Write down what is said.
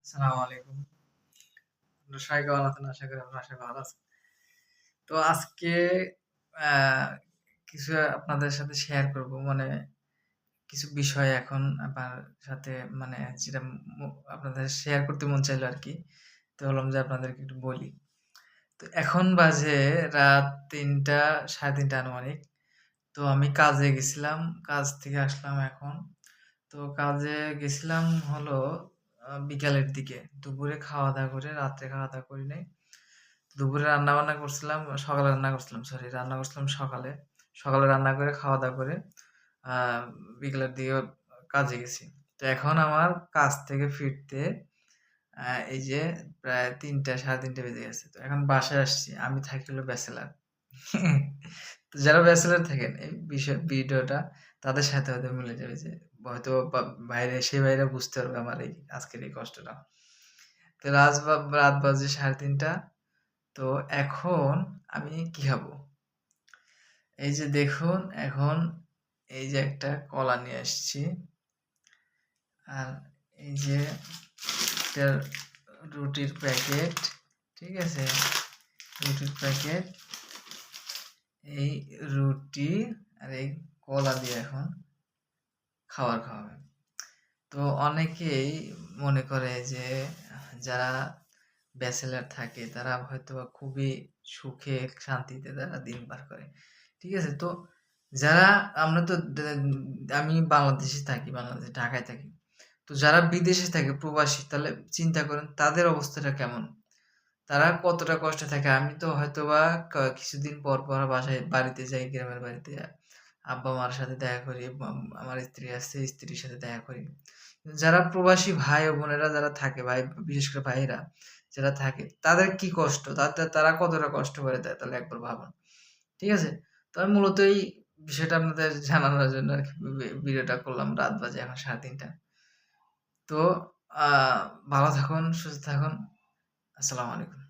আসসালামু আলাইকুম। আপনারা সবাই কেমন আছেন? আশা করি আপনারা সবাই ভালো আছেন। তো আজকে আ কিছু আপনাদের সাথে শেয়ার করব। মানে কিছু বিষয় এখন আমার সাথে মানে যেটা আপনাদের শেয়ার করতে মন চাইলো আরকি। তো ভাবলাম যে আপনাদেরকে একটু বলি। তো এখন বাজে রাত ৩টা ৩:৩০ আনুমানিক। তো আমি কাজে গেছিলাম। কাজ থেকে আসলাম এখন। তো কাজে গেছিলাম হলো বিকালের দিকে। দুপুরে খাওয়া-দাওয়া করে রাত্রে খাওয়া-দাওয়া করি নাই। দুপুরে রান্নাবান্না করছিলাম, সকালে রান্না করছিলাম সরি রান্না করছিলাম সকালে। সকালে রান্না করে খাওয়া-দাওয়া করে আ বিকেলের দিকে কাজে গেছি। তো এখন আমার কাজ থেকে ফিরতে আ এই যে প্রায় ৩টা ৩:৩০ বেজে গেছে। তো এখন বাসায় আসছি। আমি থাকি হলো ব্যাচেলর। তো যারা ব্যাচেলর থাকেন এই ভিডিওটা তাদের সাথে হয়তো মিলে যাবে যে হয়তো সে ভাইরা বুঝতে পারবে আমার এই আজকের এই কষ্টটা। তো রাত বাজে ৩:৩০ তো এখন আমি কি খাবো? এই যে দেখুন এখন এই যে একটা কলা নিয়ে আসছি। আর এই যে একটা রুটির প্যাকেট, ঠিক আছে? রুটির প্যাকেট, এই রুটি আর এই কলা দিয়ে এখন খাবার খাওয়াবে। তো অনেকেই মনে করে যে যারা ব্যাচেলর থাকে তারা হয়তোবা খুবই সুখে শান্তিতে তারা দিন পার করে। ঠিক আছে? তো যারা আমরা তো আমি বাংলাদেশে থাকি, বাংলাদেশ ঢাকায় থাকি। তো যারা বিদেশে থাকে প্রবাসী তাহলে চিন্তা করেন তাদের অবস্থাটা কেমন? তারা কতটা কষ্টে থাকে। আমি তো হয়তোবা কিছুদিন পর বাসায় বাড়িতে যাই গ্রামের বাড়িতে। আব্বা-মার সাথে দেখা করি। আমার স্ত্রী আছে, স্ত্রীর সাথে দেখা করি। যারা প্রবাসী ভাই ও বোনেরা যারা থাকে, বিশেষ করে ভাইয়েরা যারা থাকে, তাদের কি কষ্ট? তারা কতটা কষ্ট করে দেয় তাহলে একবার ভাবুন। ঠিক আছে? তো আমি মূলত এই বিষয়টা আপনাদের জানানোর জন্য আরকি ভিডিওটা করলাম। রাত বাজে এখন ৩:৩০ তো আ ভালো থাকুন, সুস্থ থাকুন। আসসালামু আলাইকুম।